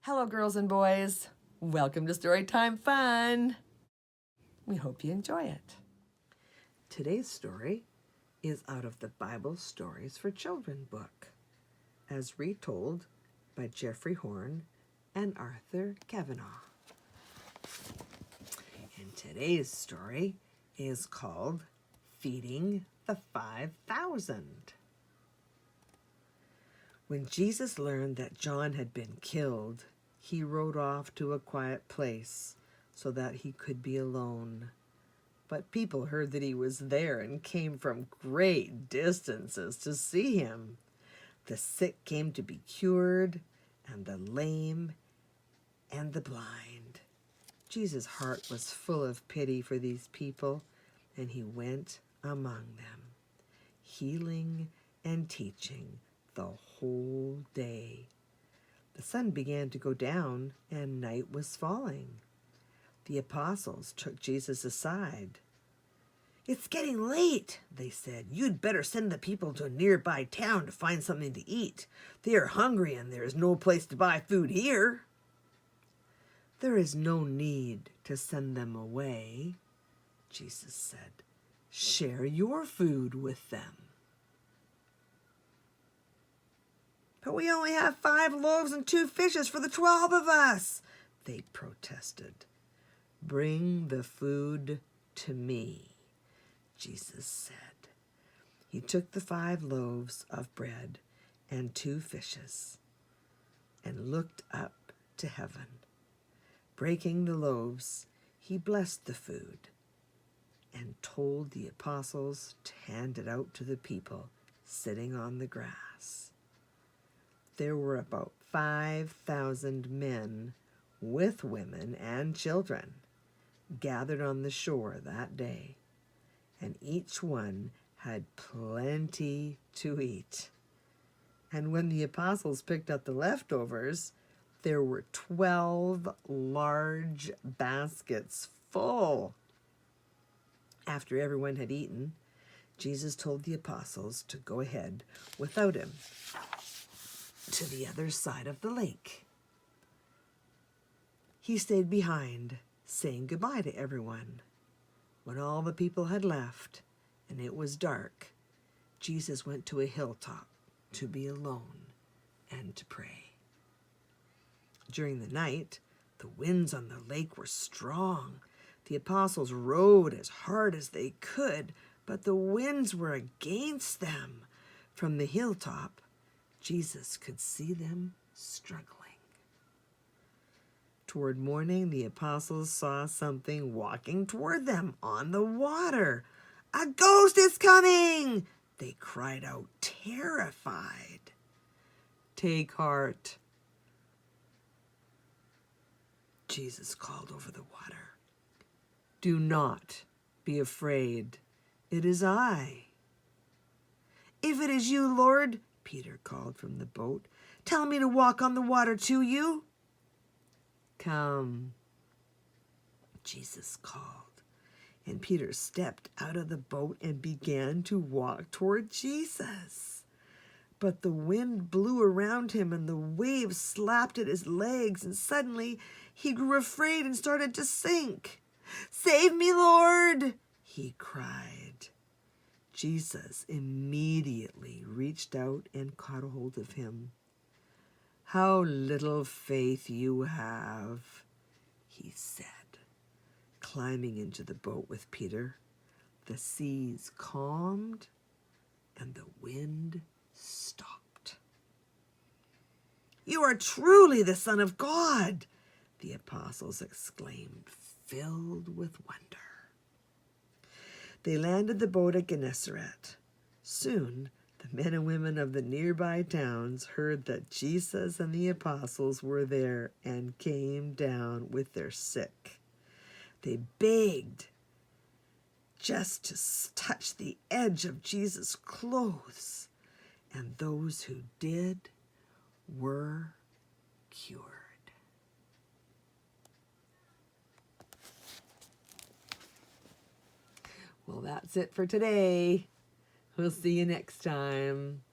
Hello, girls and boys. Welcome to Storytime Fun. We hope you enjoy it. Today's story is out of the Bible Stories for Children book, as retold by Jeffrey Horn and Arthur Kavanaugh. And today's story is called Feeding the 5,000. When Jesus learned that John had been killed, he rode off to a quiet place so that he could be alone. But people heard that he was there and came from great distances to see him. The sick came to be cured, and the lame and the blind. Jesus' heart was full of pity for these people, and he went among them, healing and teaching the whole day. The sun began to go down, and night was falling. The apostles took Jesus aside. "It's getting late," they said. "You'd better send the people to a nearby town to find something to eat. They are hungry, and there is no place to buy food here." "There is no need to send them away," Jesus said. "Share your food with them." "But we only have 5 loaves and 2 fishes for the 12 of us," they protested. "Bring the food to me," Jesus said. He took the 5 loaves of bread and 2 fishes and looked up to heaven. Breaking the loaves, he blessed the food and told the apostles to hand it out to the people sitting on the grass. There were about 5,000 men with women and children gathered on the shore that day, and each one had plenty to eat. And when the apostles picked up the leftovers, there were 12 large baskets full. After everyone had eaten, Jesus told the apostles to go ahead without him to the other side of the lake. He stayed behind, saying goodbye to everyone. When all the people had left and it was dark, Jesus went to a hilltop to be alone and to pray. During the night, the winds on the lake were strong. The apostles rowed as hard as they could, but the winds were against them. From the hilltop, Jesus could see them struggling. Toward morning, the apostles saw something walking toward them on the water. "A ghost is coming!" they cried out, terrified. "Take heart," Jesus called over the water. "Do not be afraid. It is I." "If it is you, Lord," Peter called from the boat, "tell me to walk on the water to you." "Come," Jesus called, and Peter stepped out of the boat and began to walk toward Jesus. But the wind blew around him and the waves slapped at his legs, and suddenly he grew afraid and started to sink. "Save me, Lord," he cried. Jesus immediately reached out and caught a hold of him. "How little faith you have," he said, climbing into the boat with Peter. The seas calmed and the wind stopped. "You are truly the Son of God," the apostles exclaimed, filled with wonder. They landed the boat at Gennesaret. Soon, the men and women of the nearby towns heard that Jesus and the apostles were there and came down with their sick. They begged just to touch the edge of Jesus' clothes, and those who did were cured. Well, that's it for today. We'll see you next time.